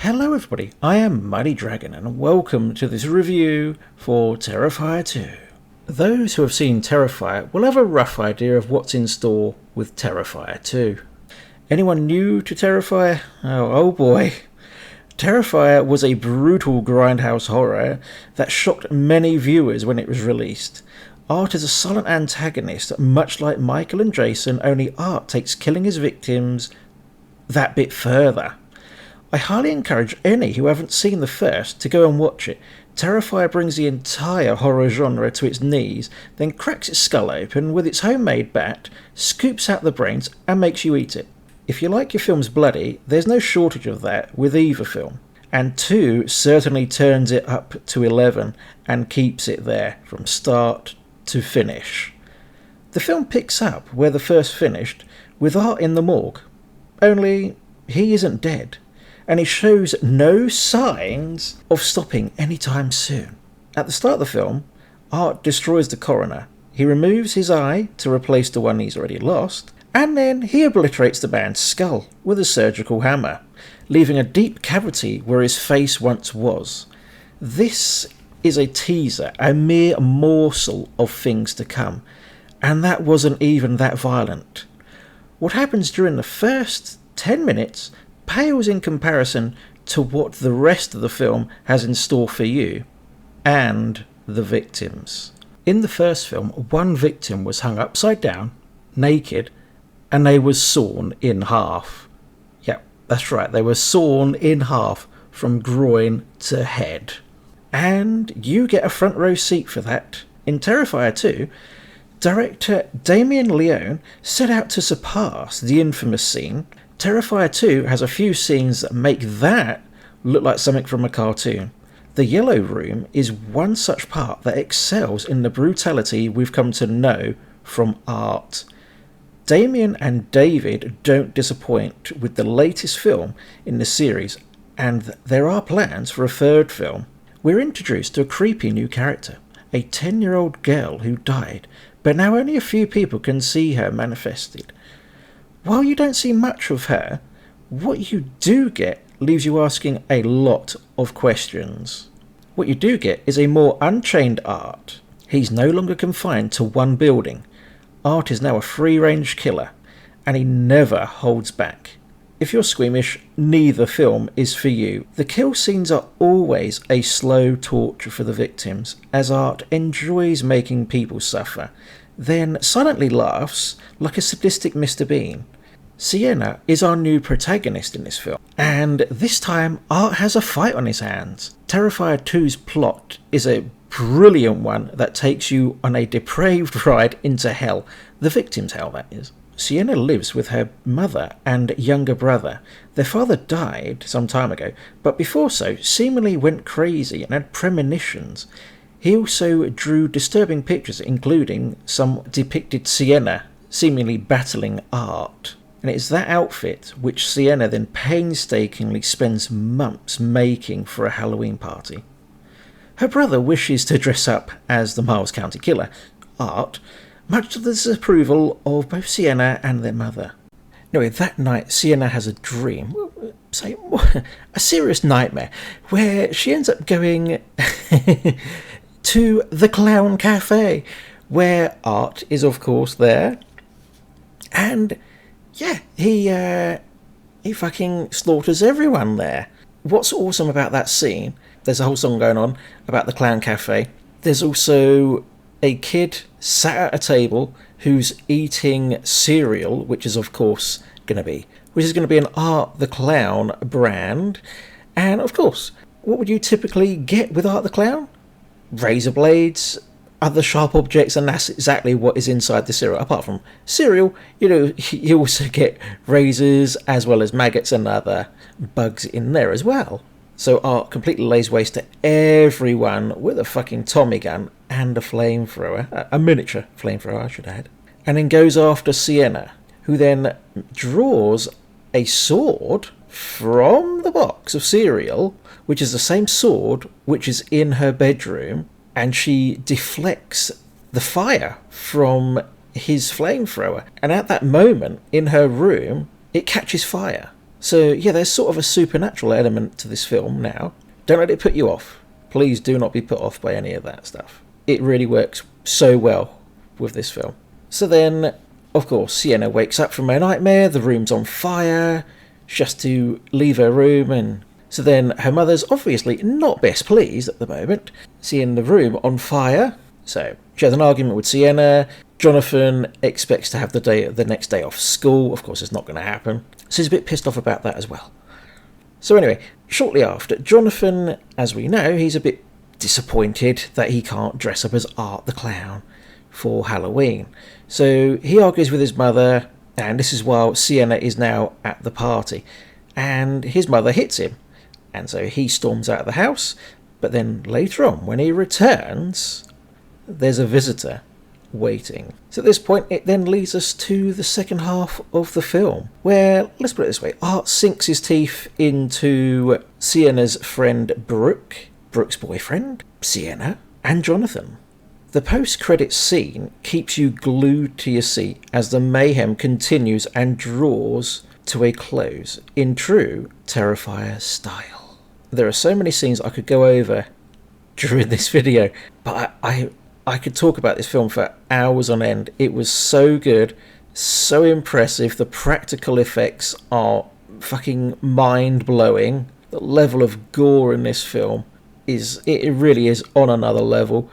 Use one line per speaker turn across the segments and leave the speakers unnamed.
Hello everybody, I am Mighty Dragon and welcome to this review for Terrifier 2. Those who have seen Terrifier will have a rough idea of what's in store with Terrifier 2. Anyone new to Terrifier? Oh boy. Terrifier was a brutal grindhouse horror that shocked many viewers when it was released. Art is a silent antagonist, much like Michael and Jason, only Art takes killing his victims that bit further. I highly encourage any who haven't seen the first to go and watch it. Terrifier brings the entire horror genre to its knees, then cracks its skull open with its homemade bat, scoops out the brains and makes you eat it. If you like your films bloody, there's no shortage of that with either film. And 2 certainly turns it up to 11 and keeps it there from start to finish. The film picks up where the first finished, with Art in the morgue. Only he isn't dead, and he shows no signs of stopping anytime soon. At the start of the film, Art destroys the coroner. He removes his eye to replace the one he's already lost, and then he obliterates the man's skull with a surgical hammer, leaving a deep cavity where his face once was. This is a teaser, a mere morsel of things to come, and that wasn't even that violent. What happens during the first 10 minutes pales in comparison to what the rest of the film has in store for you and the victims. In the first film, one victim was hung upside down, naked, and they were sawn in half. Yep, that's right, they were sawn in half from groin to head. And you get a front row seat for that. In Terrifier 2, director Damien Leone set out to surpass the infamous scene. Terrifier 2 has a few scenes that make that look like something from a cartoon. The Yellow Room is one such part that excels in the brutality we've come to know from Art. Damien and David don't disappoint with the latest film in the series, and there are plans for a third film. We're introduced to a creepy new character, a 10-year-old girl who died, but now only a few people can see her manifested. While you don't see much of her, what you do get leaves you asking a lot of questions. What you do get is a more unchained Art. He's no longer confined to one building. Art is now a free-range killer, and he never holds back. If you're squeamish, neither film is for you. The kill scenes are always a slow torture for the victims, as Art enjoys making people suffer, then silently laughs like a sadistic Mr. Bean. Sienna is our new protagonist in this film, and this time Art has a fight on his hands. Terrifier 2's plot is a brilliant one that takes you on a depraved ride into hell, the victim's hell that is. Sienna lives with her mother and younger brother. Their father died some time ago, but before so seemingly went crazy and had premonitions. He also drew disturbing pictures, including some depicted Sienna seemingly battling Art. And it's that outfit which Sienna then painstakingly spends months making for a Halloween party. Her brother wishes to dress up as the Miles County Killer, Art, much to the disapproval of both Sienna and their mother. Anyway, that night Sienna has a dream, a serious nightmare, where she ends up going to the Clown Cafe, where Art is of course there, and yeah, he fucking slaughters everyone there. What's awesome about that scene, there's a whole song going on about the Clown Cafe. There's also a kid sat at a table who's eating cereal, which is going to be an Art the Clown brand. And of course, what would you typically get with Art the Clown? Razor blades, other sharp objects, and that's exactly what is inside the cereal. Apart from cereal, you also get razors as well as maggots and other bugs in there as well. So Art completely lays waste to everyone with a fucking Tommy gun and a flamethrower, a miniature flamethrower I should add, and then goes after Sienna, who then draws a sword from the box of cereal, which is the same sword which is in her bedroom, and she deflects the fire from his flamethrower. And at that moment, in her room, it catches fire. So yeah, there's sort of a supernatural element to this film now. Don't let it put you off. Please do not be put off by any of that stuff. It really works so well with this film. So then, of course, Sienna wakes up from her nightmare, the room's on fire, she has to leave her room, and so then her mother's obviously not best pleased at the moment, seeing the room on fire. So she has an argument with Sienna. Jonathan expects to have the next day off school. Of course, it's not going to happen. So he's a bit pissed off about that as well. So anyway, shortly after, Jonathan, as we know, he's a bit disappointed that he can't dress up as Art the Clown for Halloween. So he argues with his mother, and this is while Sienna is now at the party. And his mother hits him. And so he storms out of the house. But then later on, when he returns, there's a visitor waiting. So at this point, it then leads us to the second half of the film, where, let's put it this way, Art sinks his teeth into Sienna's friend Brooke, Brooke's boyfriend, Sienna, and Jonathan. The post-credits scene keeps you glued to your seat as the mayhem continues and draws to a close in true Terrifier style. There are so many scenes I could go over during this video, but I could talk about this film for hours on end. It was so good, so impressive. The practical effects are fucking mind-blowing. The level of gore in this film it really is on another level.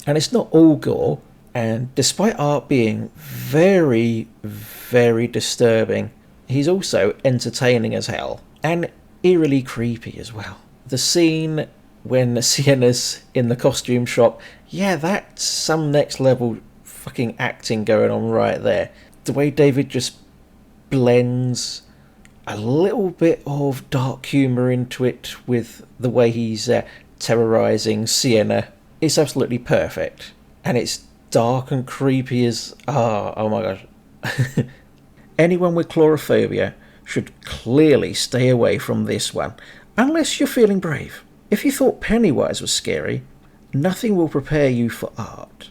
And it's not all gore. And despite Art being very, very disturbing, he's also entertaining as hell. And eerily creepy as well. The scene when Sienna's in the costume shop, yeah, that's some next level fucking acting going on right there. The way David just blends a little bit of dark humour into it with the way he's terrorising Sienna. It's absolutely perfect. And it's dark and creepy as... Oh my gosh. Anyone with chlorophobia should clearly stay away from this one, unless you're feeling brave. If you thought Pennywise was scary, nothing will prepare you for Art.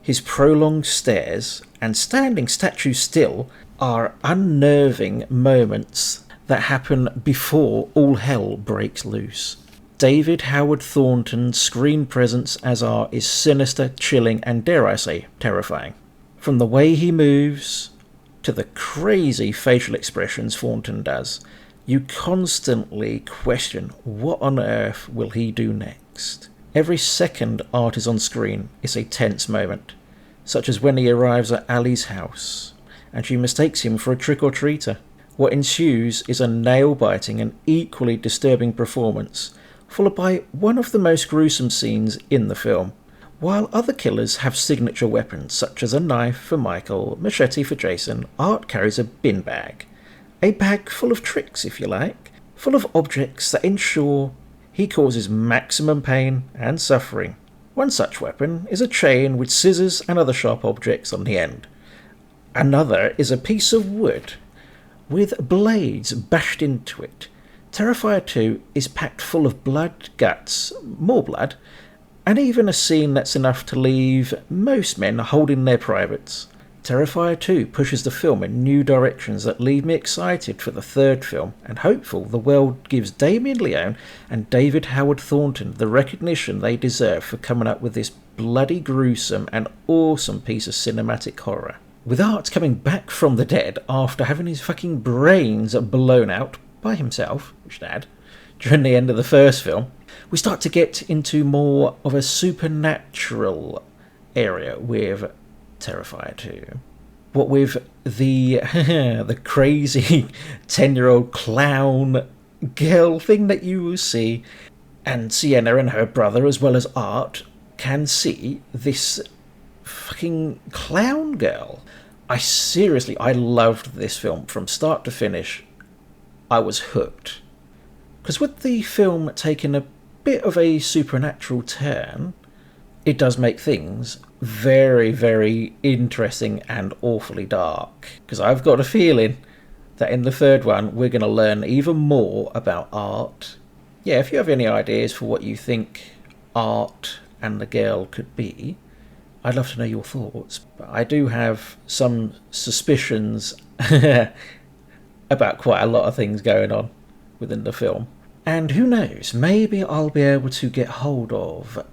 His prolonged stares and standing statue still are unnerving moments that happen before all hell breaks loose. David Howard Thornton's screen presence as Art is sinister, chilling, and dare I say, terrifying. From the way he moves to the crazy facial expressions Thornton does, you constantly question what on earth will he do next. Every second Art is on screen is a tense moment, such as when he arrives at Ali's house and she mistakes him for a trick-or-treater. What ensues is a nail-biting and equally disturbing performance, followed by one of the most gruesome scenes in the film. While other killers have signature weapons such as a knife for Michael, machete for Jason, Art carries a bin bag. A bag full of tricks, if you like, full of objects that ensure he causes maximum pain and suffering. One such weapon is a chain with scissors and other sharp objects on the end. Another is a piece of wood with blades bashed into it. Terrifier 2 is packed full of blood, guts, more blood, and even a scene that's enough to leave most men holding their privates. Terrifier 2 pushes the film in new directions that leave me excited for the third film and hopeful the world gives Damien Leone and David Howard Thornton the recognition they deserve for coming up with this bloody gruesome and awesome piece of cinematic horror. With Art coming back from the dead after having his fucking brains blown out by himself, which dad, during the end of the first film, we start to get into more of a supernatural area with Terrifier 2. What with the the crazy 10-year-old clown girl thing that you will see, and Sienna and her brother as well as Art can see this fucking clown girl. I loved this film from start to finish. I was hooked. Because with the film taking a bit of a supernatural turn, it does make things very, very interesting and awfully dark. Because I've got a feeling that in the third one, we're going to learn even more about Art. Yeah, if you have any ideas for what you think Art and the girl could be, I'd love to know your thoughts. But I do have some suspicions about quite a lot of things going on within the film. And who knows, maybe I'll be able to get hold of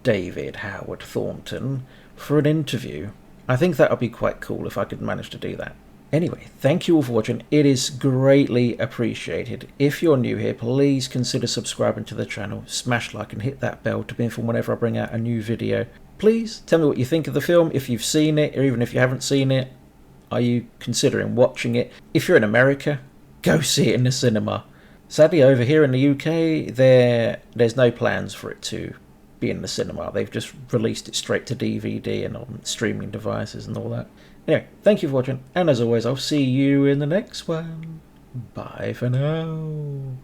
David Howard Thornton for an interview. I think that would be quite cool if I could manage to do that. Anyway, thank you all for watching. It is greatly appreciated. If you're new here, please consider subscribing to the channel, smash like and hit that bell to be informed whenever I bring out a new video. Please tell me what you think of the film, if you've seen it, or even if you haven't seen it. Are you considering watching it? If you're in America, go see it in the cinema. Sadly, over here in the UK, there's no plans for it to be in the cinema. They've just released it straight to DVD and on streaming devices and all that. Anyway, thank you for watching, and as always, I'll see you in the next one. Bye for now.